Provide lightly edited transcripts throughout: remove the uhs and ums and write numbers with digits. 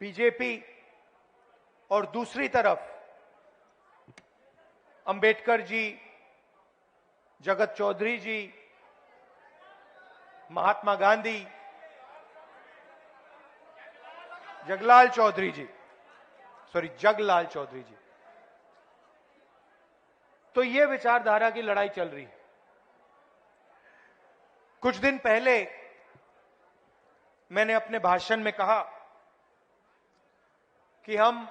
BJP और दूसरी तरफ अंबेडकर जी, जगत चौधरी जी, महात्मा गांधी, जगलाल चौधरी जी, जगलाल चौधरी जी, तो यह विचारधारा की लड़ाई चल रही है। कुछ दिन पहले मैंने अपने भाषण में कहा कि हम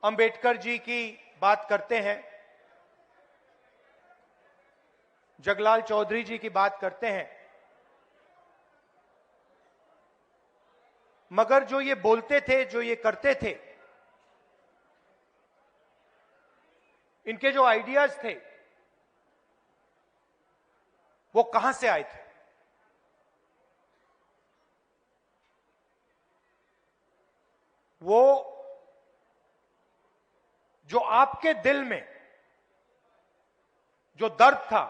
अंबेडकर जी की बात करते हैं, जगलाल चौधरी जी की बात करते हैं, मगर जो ये बोलते थे, जो ये करते थे, इनके जो आइडियाज थे वो कहां से आए थे? वो जो आपके दिल में जो दर्द था,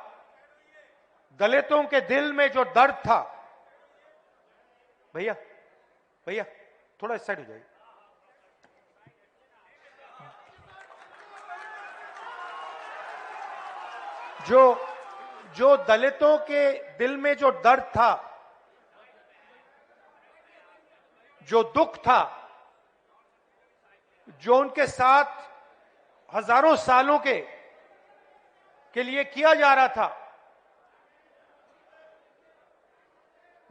दलितों के दिल में जो दर्द था, भैया भैया थोड़ा इस साइड हो जाइए, जो दलितों के दिल में जो दर्द था, जो दुख था, जो उनके साथ हजारों सालों के लिए किया जा रहा था,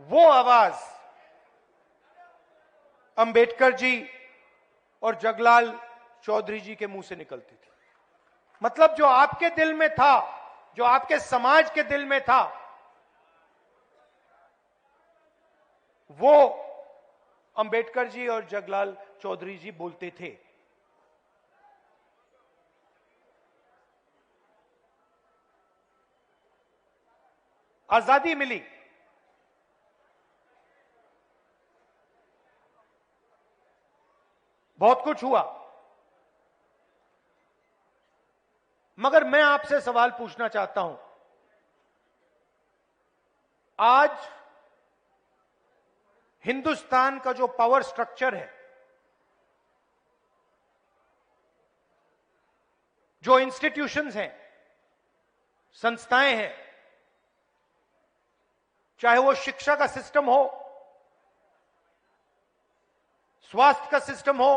वो आवाज अंबेडकर जी और जगलाल चौधरी जी के मुंह से निकलती थी। मतलब जो आपके दिल में था, जो आपके समाज के दिल में था, वो अंबेडकर जी और जगलाल चौधरी जी बोलते थे। आजादी मिली, बहुत कुछ हुआ, मगर मैं आपसे सवाल पूछना चाहता हूं, आज हिंदुस्तान का जो पावर स्ट्रक्चर है, जो इंस्टीट्यूशंस हैं, संस्थाएं हैं, चाहे वो शिक्षा का सिस्टम हो, स्वास्थ्य का सिस्टम हो,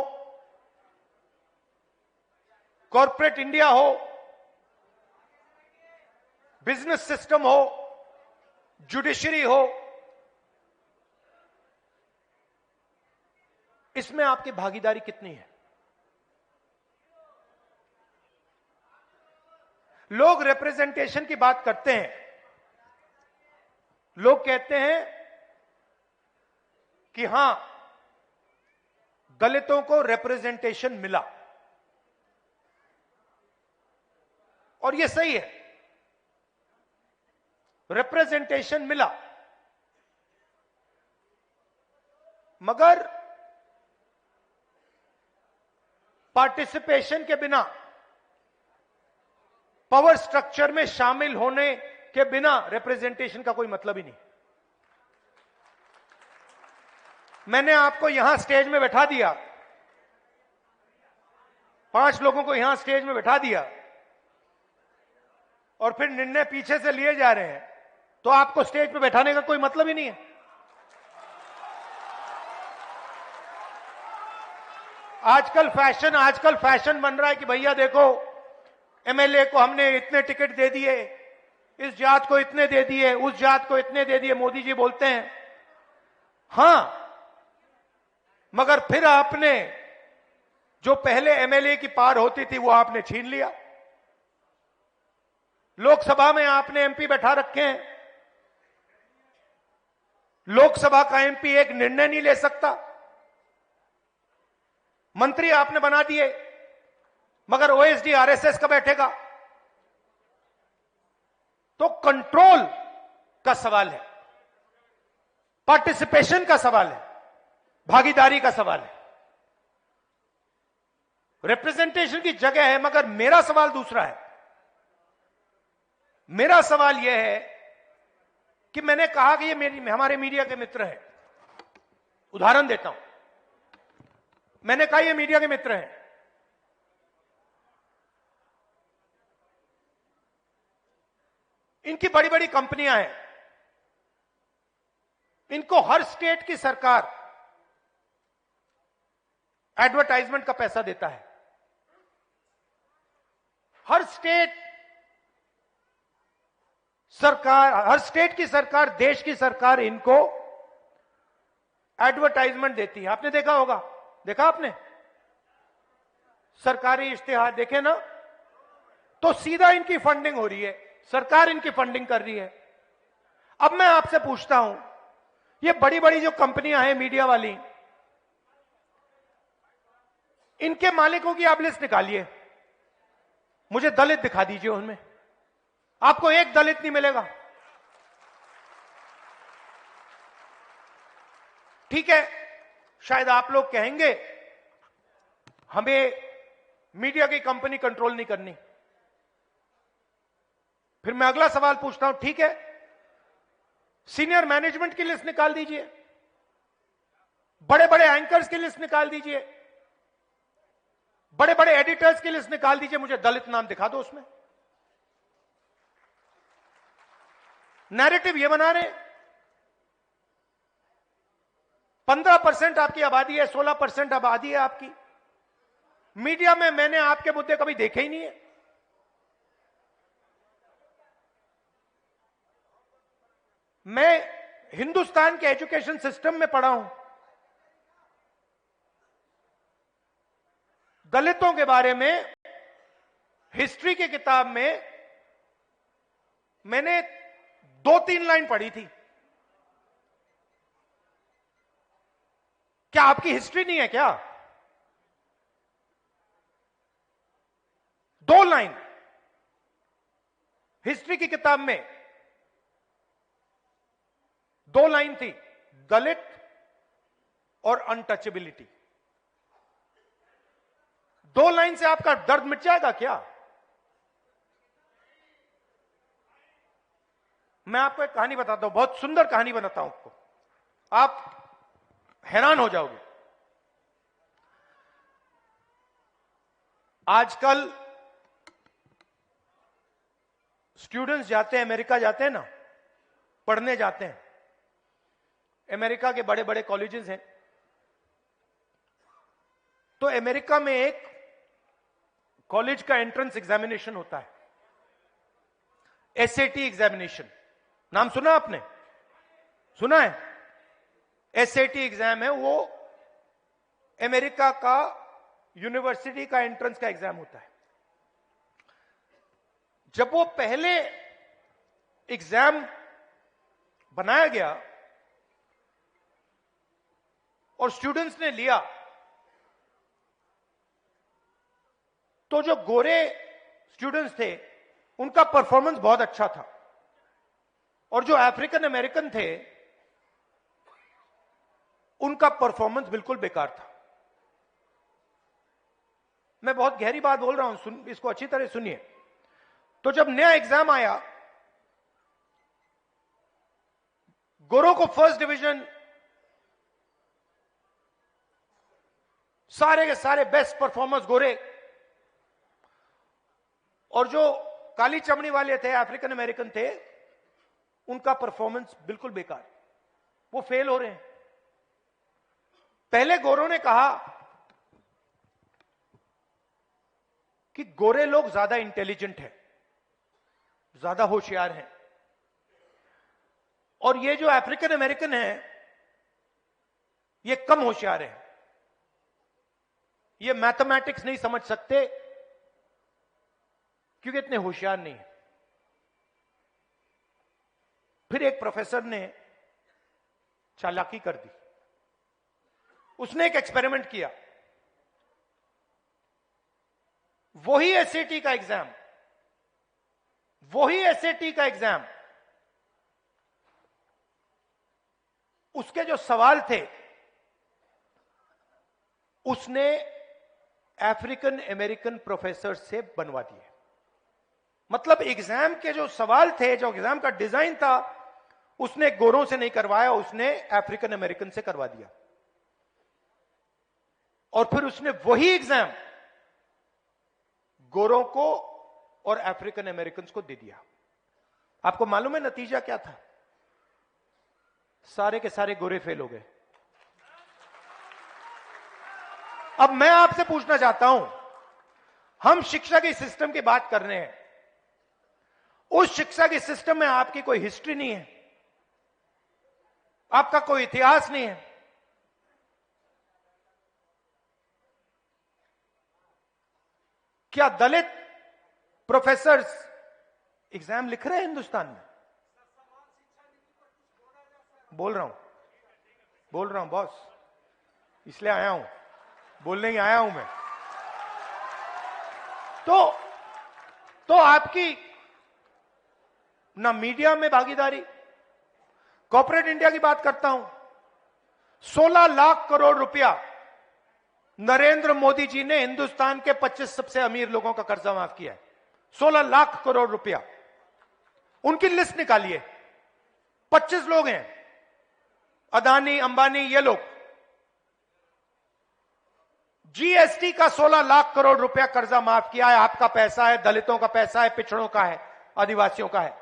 कॉर्पोरेट इंडिया हो, बिजनेस सिस्टम हो, जुडिशरी हो, इसमें आपकी भागीदारी कितनी है? लोग रिप्रेजेंटेशन की बात करते हैं, लोग कहते हैं कि हां, दलितों को रिप्रेजेंटेशन मिला, और यह सही है, रिप्रेजेंटेशन मिला, मगर पार्टिसिपेशन के बिना, पावर स्ट्रक्चर में शामिल होने के बिना रिप्रेजेंटेशन का कोई मतलब ही नहीं। मैंने आपको यहां स्टेज में बैठा दिया, 5 लोगों को यहां स्टेज में बैठा दिया, और फिर निर्णय पीछे से लिए जा रहे हैं, तो आपको स्टेज पे बैठाने का कोई मतलब ही नहीं है। आजकल फैशन बन रहा है कि भैया देखो, एमएलए को हमने इतने टिकट दे दिए, इस जात को इतने दे दिए, उस जात को इतने दे दिए, मोदी जी बोलते हैं। हां, मगर फिर आपने जो पहले एमएलए की पार होती थी वो आपने छीन लिया। लोकसभा में आपने एमपी बैठा रखे हैं, लोकसभा का एमपी एक निर्णय नहीं ले सकता, मंत्री आपने बना दिए, मगर ओएसडी आरएसएस का बैठेगा। तो कंट्रोल का सवाल है, पार्टिसिपेशन का सवाल है, भागीदारी का सवाल है। रिप्रेजेंटेशन की जगह है, मगर मेरा सवाल दूसरा है। मेरा सवाल यह है कि मैंने कहा कि ये हमारे मीडिया के मित्र हैं। उदाहरण देता हूं, मैंने कहा ये मीडिया के मित्र हैं, इनकी बड़ी बड़ी कंपनियां हैं, इनको हर स्टेट की सरकार एडवर्टाइजमेंट का पैसा देता है। हर स्टेट की सरकार, देश की सरकार इनको एडवर्टाइजमेंट देती है। आपने देखा होगा, देखा आपने सरकारी इश्तिहार देखे ना, तो सीधा इनकी फंडिंग हो रही है, सरकार इनकी फंडिंग कर रही है। अब मैं आपसे पूछता हूं, ये बड़ी बड़ी जो कंपनियां हैं मीडिया वाली, इनके मालिकों की आप लिस्ट निकालिए, मुझे दलित दिखा दीजिए उनमें, आपको एक दलित नहीं मिलेगा। ठीक है, शायद आप लोग कहेंगे हमें मीडिया की कंपनी कंट्रोल नहीं करनी। फिर मैं अगला सवाल पूछता हूं, ठीक है, सीनियर मैनेजमेंट की लिस्ट निकाल दीजिए, बड़े बड़े एंकर्स की लिस्ट निकाल दीजिए, बड़े बड़े एडिटर्स की लिस्ट निकाल दीजिए, मुझे दलित नाम दिखा दो उसमें। नैरेटिव ये बना रहे, 15% आपकी आबादी है, 16% आबादी है आपकी, मीडिया में मैंने आपके मुद्दे कभी देखे ही नहीं है। मैं हिंदुस्तान के एजुकेशन सिस्टम में पढ़ा हूं, दलितों के बारे में हिस्ट्री की किताब में मैंने 2-3 लाइन पढ़ी थी। क्या आपकी हिस्ट्री नहीं है क्या? 2 लाइन हिस्ट्री की किताब में, 2 लाइन थी, दलित और अनटचेबिलिटी। 2 लाइन से आपका दर्द मिट जाएगा क्या? मैं आपको एक कहानी बताता हूं, बहुत सुंदर कहानी बताता हूं आपको, आप हैरान हो जाओगे। आजकल स्टूडेंट्स जाते हैं, अमेरिका जाते हैं ना, पढ़ने जाते हैं, अमेरिका के बड़े बड़े कॉलेजेस हैं, तो अमेरिका में एक कॉलेज का एंट्रेंस एग्जामिनेशन होता है, एसएटी एग्जामिनेशन। नाम सुना आपने? सुना है? एसएटी एग्जाम है, वो अमेरिका का यूनिवर्सिटी का एंट्रेंस का एग्जाम होता है। जब वो पहले एग्जाम बनाया गया और स्टूडेंट्स ने लिया, तो जो गोरे स्टूडेंट्स थे उनका परफॉर्मेंस बहुत अच्छा था, और जो अफ्रीकन अमेरिकन थे उनका परफॉर्मेंस बिल्कुल बेकार था। मैं बहुत गहरी बात बोल रहा हूं, इसको अच्छी तरह सुनिए। तो जब नया एग्जाम आया, गोरों को फर्स्ट डिवीजन, सारे के सारे बेस्ट परफॉर्मर्स गोरे, और जो काली चमड़ी वाले थे, अफ्रीकन अमेरिकन थे, उनका परफॉर्मेंस बिल्कुल बेकार, वो फेल हो रहे हैं। पहले गोरों ने कहा कि गोरे लोग ज्यादा इंटेलिजेंट हैं, ज्यादा होशियार हैं, और ये जो अफ्रीकन अमेरिकन हैं ये कम होशियार हैं, ये मैथमेटिक्स नहीं समझ सकते क्योंकि इतने होशियार नहीं है। फिर एक प्रोफेसर ने चालाकी कर दी, उसने एक एक्सपेरिमेंट किया, वही एसएटी का एग्जाम, उसके जो सवाल थे उसने अफ्रीकन अमेरिकन प्रोफेसर से बनवा दिए। मतलब एग्जाम के जो सवाल थे, जो एग्जाम का डिजाइन था, उसने गोरों से नहीं करवाया, उसने अफ्रीकन अमेरिकन से करवा दिया। और फिर उसने वही एग्जाम गोरों को और अफ्रीकन अमेरिकन को दे दिया। आपको मालूम है नतीजा क्या था? सारे के सारे गोरे फेल हो गए। अब मैं आपसे पूछना चाहता हूं, हम शिक्षा के सिस्टम की बात कर रहे हैं, उस शिक्षा के सिस्टम में आपकी कोई हिस्ट्री नहीं है, आपका कोई इतिहास नहीं है। क्या दलित प्रोफेसर्स एग्जाम लिख रहे हैं हिंदुस्तान में? बोल रहा हूं बॉस, इसलिए आया हूं, बोलने ही आया हूं मैं। तो आपकी ना मीडिया में भागीदारी, कॉर्पोरेट इंडिया की बात करता हूं, 16 लाख करोड़ रुपया नरेंद्र मोदी जी ने हिंदुस्तान के 25 सबसे अमीर लोगों का कर्जा माफ किया है। 16 लाख करोड़ रुपया, उनकी लिस्ट निकालिए। 25 लोग हैं, अदानी, अंबानी, ये लोग। जीएसटी का 16 लाख करोड़ रुपया कर्जा माफ किया है। आपका पैसा है, दलितों का पैसा है, पिछड़ों का है, आदिवासियों का है।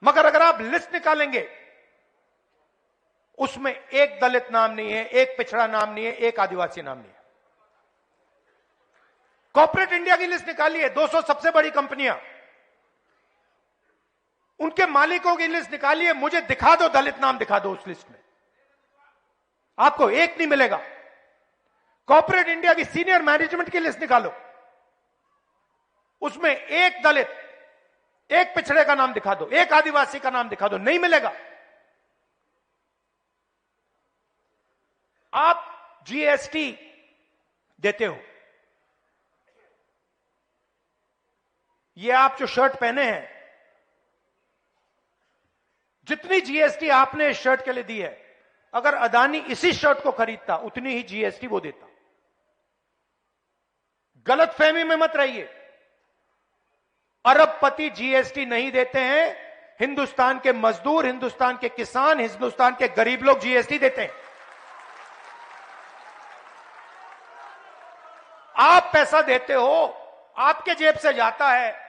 मगर अगर आप लिस्ट निकालेंगे, उसमें एक दलित नाम नहीं है, एक पिछड़ा नाम नहीं है, एक आदिवासी नाम नहीं है। कॉर्पोरेट इंडिया की लिस्ट निकालिए, 200 सबसे बड़ी कंपनियां, उनके मालिकों की लिस्ट निकालिए, मुझे दिखा दो, दलित नाम दिखा दो उस लिस्ट में, आपको एक नहीं मिलेगा। कॉर्पोरेट इंडिया की सीनियर मैनेजमेंट की लिस्ट निकालो, उसमें एक दलित, एक पिछड़े का नाम दिखा दो, एक आदिवासी का नाम दिखा दो, नहीं मिलेगा। आप जीएसटी देते हो, ये आप जो शर्ट पहने हैं, जितनी जीएसटी आपने इस शर्ट के लिए दी है, अगर अदानी इसी शर्ट को खरीदता उतनी ही जीएसटी वो देता। गलतफहमी में मत रहिए, अरबपति जीएसटी नहीं देते हैं, हिंदुस्तान के मजदूर, हिंदुस्तान के किसान, हिंदुस्तान के गरीब लोग जीएसटी देते हैं। आप पैसा देते हो, आपके जेब से जाता है,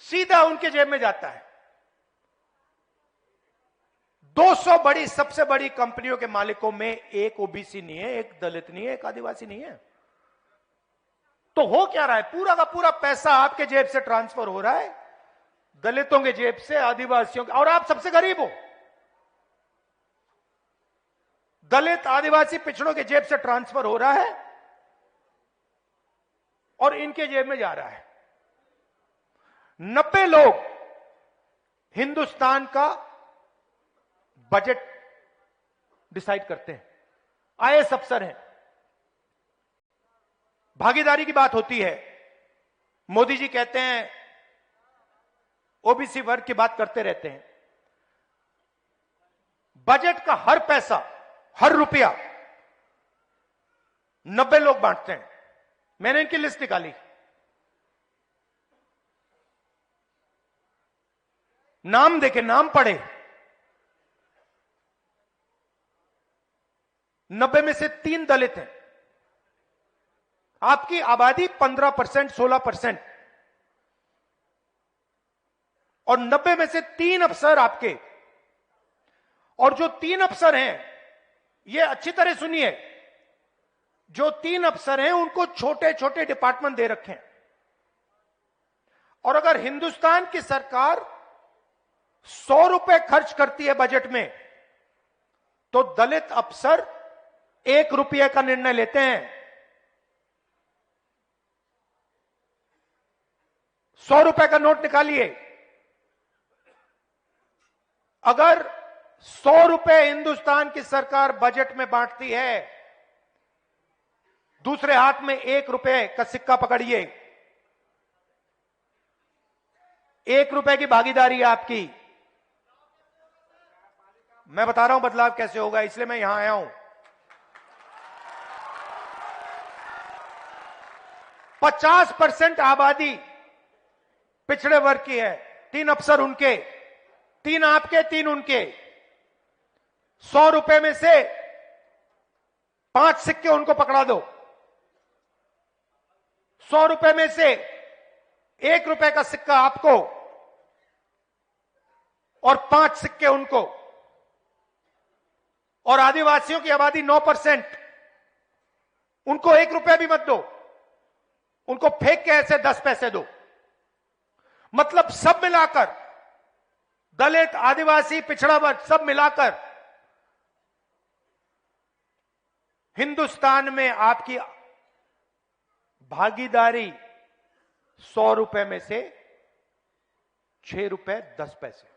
सीधा उनके जेब में जाता है। 200 बड़ी, सबसे बड़ी कंपनियों के मालिकों में एक ओबीसी नहीं है, एक दलित नहीं है, एक आदिवासी नहीं है। तो हो क्या रहा है? पूरा का पूरा पैसा आपके जेब से ट्रांसफर हो रहा है, दलितों के जेब से, आदिवासियों के, और आप सबसे गरीब हो। दलित, आदिवासी, पिछड़ों के जेब से ट्रांसफर हो रहा है और इनके जेब में जा रहा है। 90 लोग हिंदुस्तान का बजट डिसाइड करते हैं, आईएएस अफसर हैं। भागीदारी की बात होती है, मोदी जी कहते हैं ओबीसी वर्ग की बात करते रहते हैं। बजट का हर पैसा, हर रुपया 90 लोग बांटते हैं। मैंने इनकी लिस्ट निकाली, नाम देखे, नाम पढ़े, 90 में से 3 दलित हैं। आपकी आबादी 15%, 16%, और 90 में से 3 अफसर आपके। और जो 3 अफसर हैं, ये अच्छी तरह सुनिए, जो 3 अफसर हैं उनको छोटे छोटे डिपार्टमेंट दे रखे हैं। और अगर हिंदुस्तान की सरकार 100 रुपए खर्च करती है बजट में, तो दलित अफसर 1 रुपये का निर्णय लेते हैं। 100 रुपए का नोट निकालिए, अगर 100 रुपए हिंदुस्तान की सरकार बजट में बांटती है, दूसरे हाथ में 1 रुपए का सिक्का पकड़िए, 1 रुपए की भागीदारी है आपकी। मैं बता रहा हूं बदलाव कैसे होगा, इसलिए मैं यहां आया हूं। 50% आबादी पिछड़े वर्ग की है, 3 अफसर उनके, 3 आपके, 3 उनके। 100 रुपए में से 5 सिक्के उनको पकड़ा दो। 100 रुपए में से 1 रुपए का सिक्का आपको और 5 सिक्के उनको। और आदिवासियों की आबादी 9%, उनको 1 रुपया भी मत दो, उनको फेंक के ऐसे 10 पैसे दो। मतलब सब मिलाकर, दलित, आदिवासी, पिछड़ा वर्ग सब मिलाकर हिंदुस्तान में आपकी भागीदारी 100 रुपए में से 6 रुपए 10 पैसे।